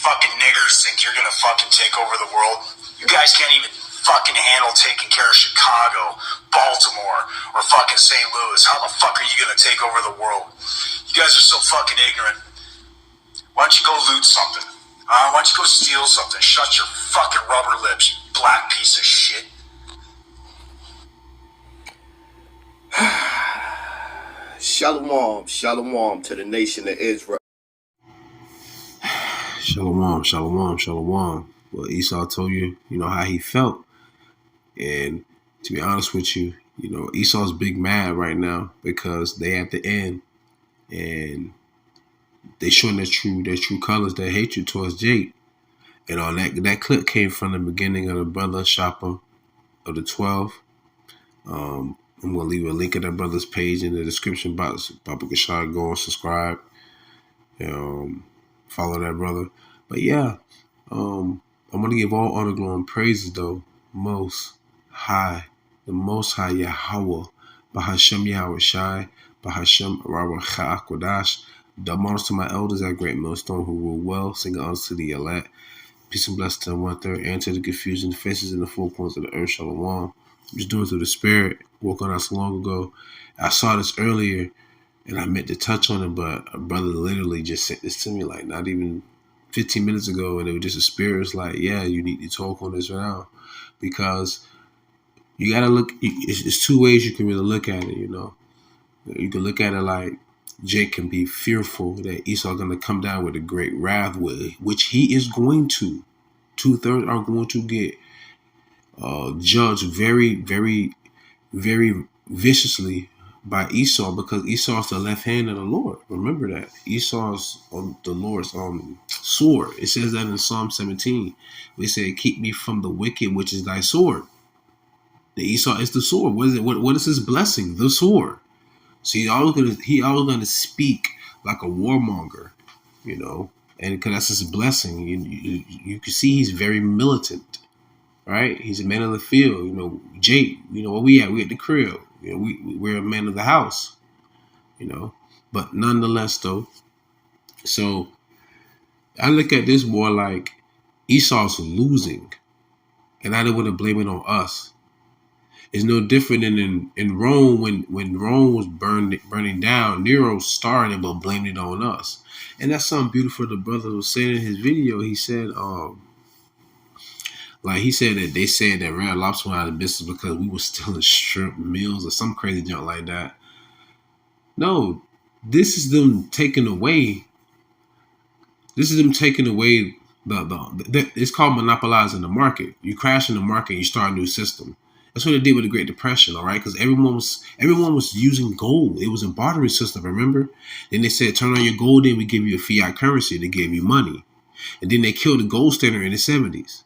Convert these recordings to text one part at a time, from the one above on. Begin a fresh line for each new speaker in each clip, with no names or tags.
fucking niggers think you're gonna fucking take over the world? You guys can't even fucking handle taking care of Chicago, Baltimore, or fucking St. Louis. How the fuck are you gonna take over the world? You guys are so fucking ignorant. Why don't you go loot something? Why don't you go steal something? Shut your fucking rubber lips, you black piece of shit.
Shalom, shalom to the nation of Israel.
Shalom, shalom, shalom. Well, Esau told you, how he felt. And to be honest with you, Esau's big mad right now because they at the end and they showing their true colors, their hatred towards Jake. And all that clip came from the beginning of the brother shopper of the 12. I'm going to leave a link of that brother's page in the description box. Baba Kashar, go and subscribe. Follow that brother. But yeah, I'm going to give all honor, glory, and praises, though, the Most High Yahawah, Bahashem YAHAWASHI, Bahashem RAWACHAA QADASH. Double honors to my elders at Great Milestone who rule well, singing honors to the elect. Peace and blessings to 1/3, and to the confusion, faces in the four corners of the earth, shalom. I'm just doing it through the spirit, woke on us long ago. I saw this earlier, and I meant to touch on it, but a brother literally just sent this to me, like, not even 15 minutes ago, and it was just a spirit. It's like, yeah, you need to talk on this right now, because you got to look, it's two ways you can really look at it, You can look at it like Jake can be fearful that Esau going to come down with a great wrath, which he is going to. 2/3 are going to get judged very, very, very viciously by Esau, because Esau is the left hand of the Lord. Remember that. Esau's on the Lord's sword. It says that in Psalm 17. We say, keep me from the wicked, which is thy sword. The Esau is the sword. What is it? What is his blessing? The sword. So he always gonna speak like a warmonger, and because that's his blessing. You can see he's very militant, right? He's a man of the field, Jake. Where we at? We at the crib. We're a man of the house, But nonetheless, though, so I look at this more like Esau's losing, and I don't want to blame it on us. It's no different than in Rome when Rome was burning down. Nero started but blamed it on us. And that's something beautiful the brother was saying in his video. He said, that they said that Red Lobster went out of business because we were stealing shrimp meals or some crazy junk like that. No, this is them taking away. It's called monopolizing the market. You crash in the market, you start a new system. That's what they did with the Great Depression, all right? Because everyone was using gold. It was a bartering system, remember? Then they said, turn on your gold, then we give you a fiat currency. They gave you money. And then they killed the gold standard in the 70s.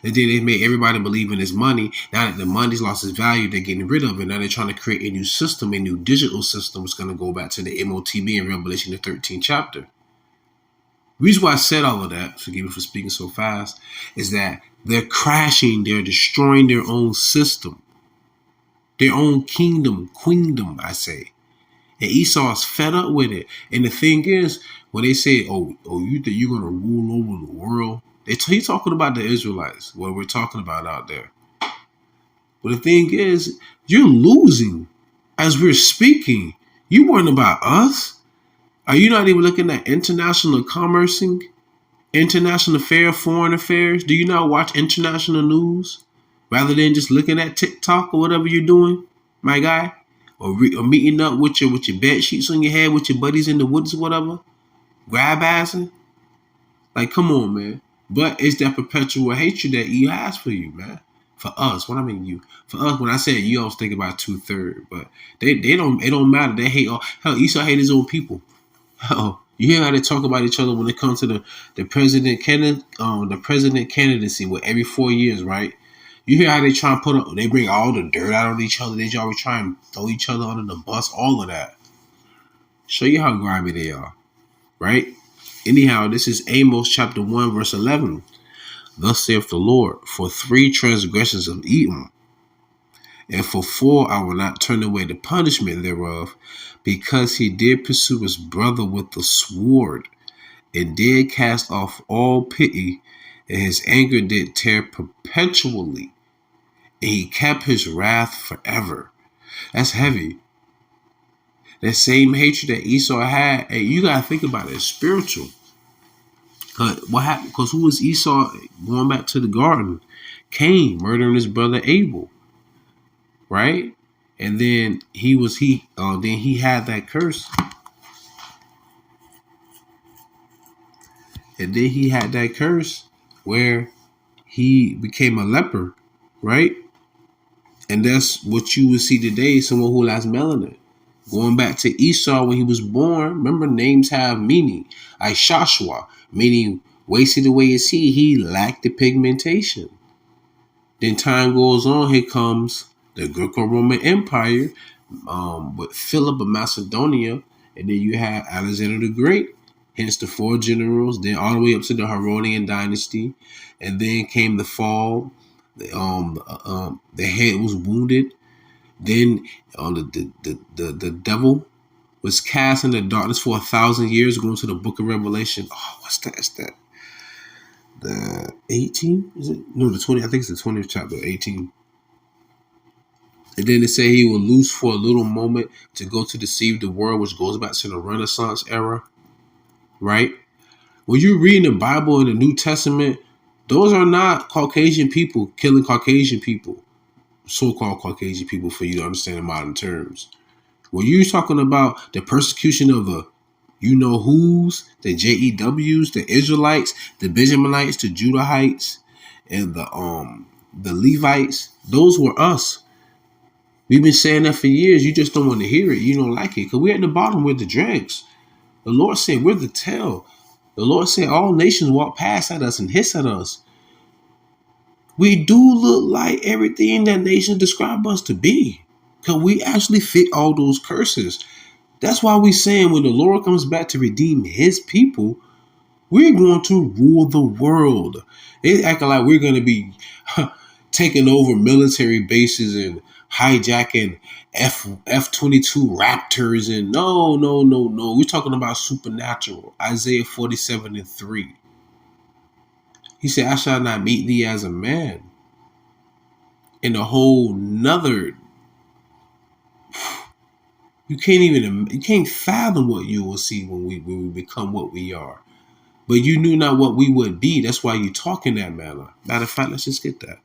And then they made everybody believe in this money. Now that the money's lost its value, they're getting rid of it. Now they're trying to create a new system, a new digital system. It's going to go back to the MOTB in Revelation, the 13th chapter. The reason why I said all of that, forgive me for speaking so fast, is that they're crashing, they're destroying their own system, their own queendom, I say. And Esau is fed up with it. And the thing is, when they say, you think you're going to rule over the world? He's talking about the Israelites, what we're talking about out there. But the thing is, you're losing as we're speaking. You weren't about us. Are you not even looking at international commercing, international affairs, foreign affairs? Do you not watch international news rather than just looking at TikTok or whatever you're doing, my guy? Or meeting up with your bed sheets on your head with your buddies in the woods or whatever? Grab assing? Like, come on, man. But it's that perpetual hatred that he has for you, man. For us, what I mean you. For us, when I said you, I was thinking about 2/3. But it don't matter. They hate all. Hell, Esau hate his own people. Hell, you hear how they talk about each other when it comes to the president candidacy with every 4 years, right? You hear how they try and they bring all the dirt out on each other. They always try and throw each other under the bus, all of that. Show you how grimy they are, right? Anyhow, this is Amos chapter 1, verse 11. Thus saith the Lord, for 3 transgressions of Edom, and for 4 I will not turn away the punishment thereof, because he did pursue his brother with the sword, and did cast off all pity, and his anger did tear perpetually, and he kept his wrath forever. That's heavy. That same hatred that Esau had, and you gotta think about it, it's spiritual. What happened? Because who was Esau going back to the garden? Cain murdering his brother Abel, right? And then he had that curse. And then he had that curse where he became a leper, right? And that's what you would see today, someone who has melanin. Going back to Esau when he was born, remember names have meaning. YAHAWAH, meaning wasted away is he lacked the pigmentation. Then time goes on, here comes the Greco-Roman Empire with Philip of Macedonia, and then you have Alexander the Great, hence the 4 generals, then all the way up to the Herodian dynasty, and then came the fall. The head was wounded. Then the devil was cast into darkness for 1,000 years, going to the book of Revelation. Oh, what's that? Is that the 18? Is it? No, the 20. I think it's the 20th chapter, 18. And then they say he will loose for a little moment to go to deceive the world, which goes back to the Renaissance era, right? When you're reading the Bible in the New Testament, those are not Caucasian people killing Caucasian people, so-called Caucasian people, for you to understand in modern terms. When you're talking about the persecution of the you-know-who's, the JEWs, the Israelites, the Benjaminites, the Judahites, and the Levites, those were us. We've been saying that for years. You just don't want to hear it. You don't like it. Because we're at the bottom. We're the dregs. The Lord said we're the tail. The Lord said all nations walk past at us and hiss at us. We do look like everything that nations describe us to be. Because we actually fit all those curses. That's why we're saying when the Lord comes back to redeem his people, we're going to rule the world. They acting like we're going to be taking over military bases and hijacking F-22 Raptors. And no. We're talking about supernatural. Isaiah 47:3. He said, I shall not meet thee as a man. In a whole nother, you can't fathom what you will see when we become what we are. But you knew not what we would be. That's why you talk in that manner. Matter of fact, let's just get that.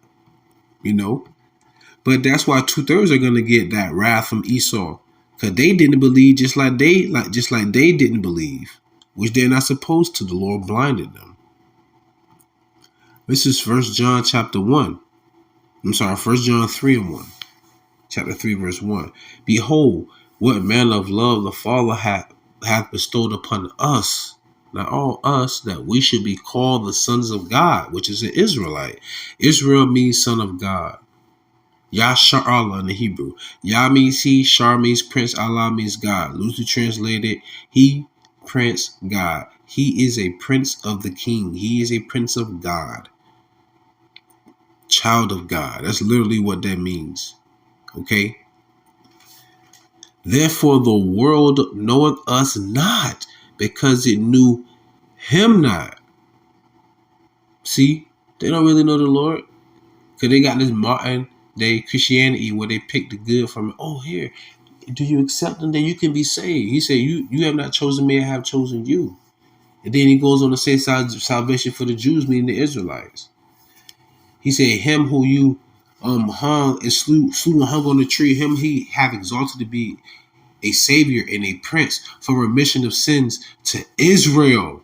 But that's why 2/3 are gonna get that wrath from Esau. Because they didn't believe just like they didn't believe. Which they're not supposed to. The Lord blinded them. This is 1 John chapter 1. 1 John 3:1. Chapter 3, verse 1. Behold, what manner of love the Father hath bestowed upon us, not all us, that we should be called the sons of God, which is an Israelite. Israel means son of God. YASHARAHLA in the Hebrew. Yah means he, Shar means prince, Allah means God. Loosely translated, he, prince, God. He is a prince of the king. He is a prince of God. Child of God. That's literally what that means. Okay? Therefore the world knoweth us not, because it knew him not. See? They don't really know the Lord. Because they got this modern day Christianity where they pick the good from it. Oh, here. Do you accept him? Then you can be saved. He said, you have not chosen me, I have chosen you. And then he goes on to say salvation for the Jews, meaning the Israelites. He said, him who you hung and slew and hung on the tree, him he have exalted to be a savior and a prince for remission of sins to Israel.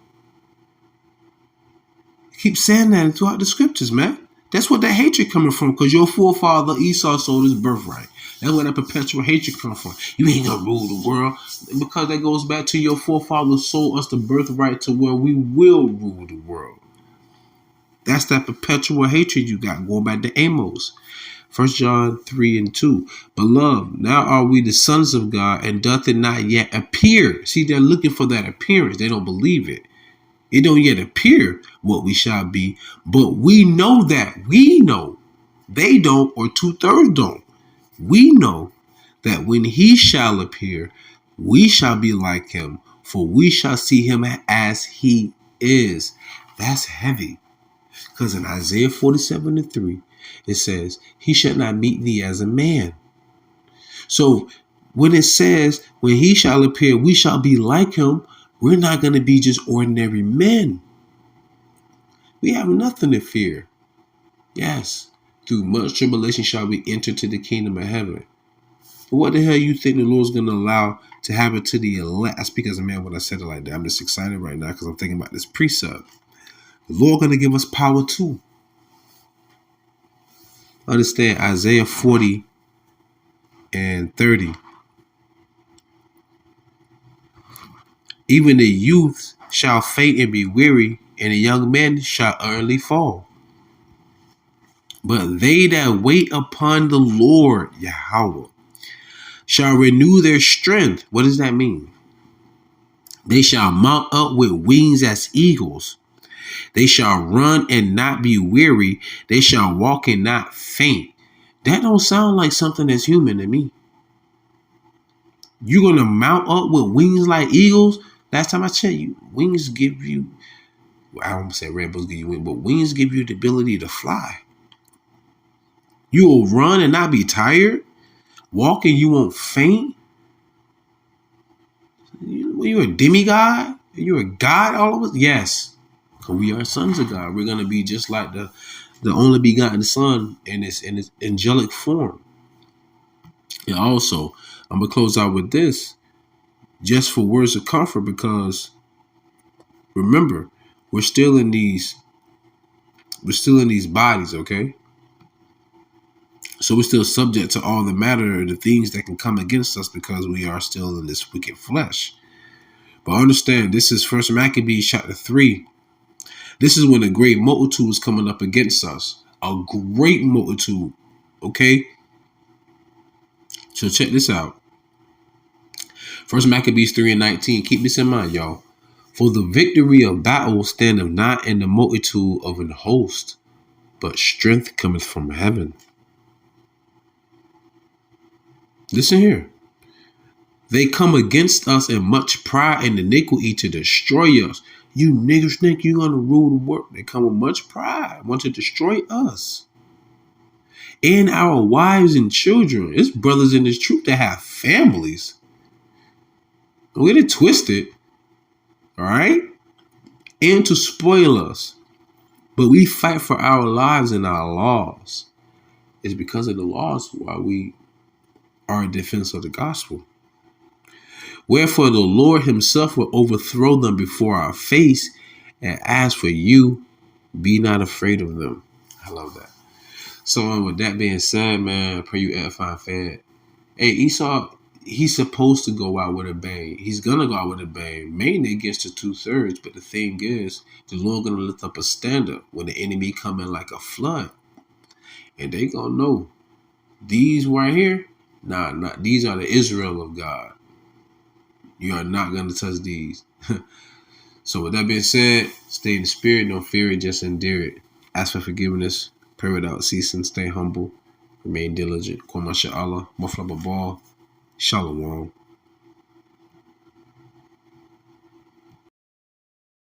Keep saying that throughout the scriptures, man. That's what that hatred coming from, because your forefather Esau sold his birthright. That's where that perpetual hatred comes from. You ain't gonna rule the world, because that goes back to your forefathers sold us the birthright to where we will rule the world. That's that perpetual hatred you got, going back to Amos. 1 John 3:2. Beloved, now are we the sons of God, and doth it not yet appear? See, they're looking for that appearance. They don't believe it. It don't yet appear what we shall be, but we know that. We know. They don't, or 2/3 don't. We know that when he shall appear, we shall be like him, for we shall see him as he is. That's heavy. Because in Isaiah 47:3, it says, he shall not meet thee as a man. So when it says, when he shall appear, we shall be like him, we're not going to be just ordinary men. We have nothing to fear. Yes, through much tribulation shall we enter to the kingdom of heaven. But what the hell you think the Lord's going to allow to happen to the elect? I speak as a man when I said it like that. I'm just excited right now because I'm thinking about this precept. The Lord going to give us power too. Understand Isaiah 40:30. Even the youth shall faint and be weary, and the young men shall utterly fall. But they that wait upon the Lord, Yahawah, shall renew their strength. What does that mean? They shall mount up with wings as eagles. They shall run and not be weary. They shall walk and not faint. That don't sound like something that's human to me. You're going to mount up with wings like eagles? Last time I checked, wings give you, I don't say Red Bulls give you wings, but wings give you the ability to fly. You will run and not be tired. Walk and you won't faint. You're a demigod? You're a god all of us? Yes. Because we are sons of God. We're going to be just like the only begotten Son in its angelic form. And also, I'm going to close out with this just for words of comfort, because remember, we're still in these bodies, okay? So we're still subject to all the matter, the things that can come against us because we are still in this wicked flesh. But understand, this is 1 Maccabees chapter 3. This is when a great multitude is coming up against us. A great multitude, okay? So check this out. 1 Maccabees 3:19. Keep this in mind, y'all. For the victory of battle standeth not in the multitude of an host, but strength cometh from heaven. Listen here. They come against us in much pride and iniquity to destroy us. You niggas think you're going to rule the world. They come with much pride, want to destroy us. And our wives and children. It's brothers in this truth that have families. Don't get it twisted. All right? And to spoil us. But we fight for our lives and our laws. It's because of the laws why we are in defense of the gospel. Wherefore the Lord himself will overthrow them before our face. And as for you, be not afraid of them. I love that. So with that being said, man, I pray you edify fan. Hey, Esau, he's supposed to go out with a bang. He's going to go out with a bang, mainly against the 2/3. But the thing is, the Lord going to lift up a standard when the enemy come in like a flood. And they going to know these right here, these are the Israel of God. You are not going to touch these. So with that being said, stay in the spirit, don't fear it, just endure it. Ask for forgiveness, pray without ceasing, stay humble, remain diligent. Kwama Sha'Allah, Mufla Babal, Shalom.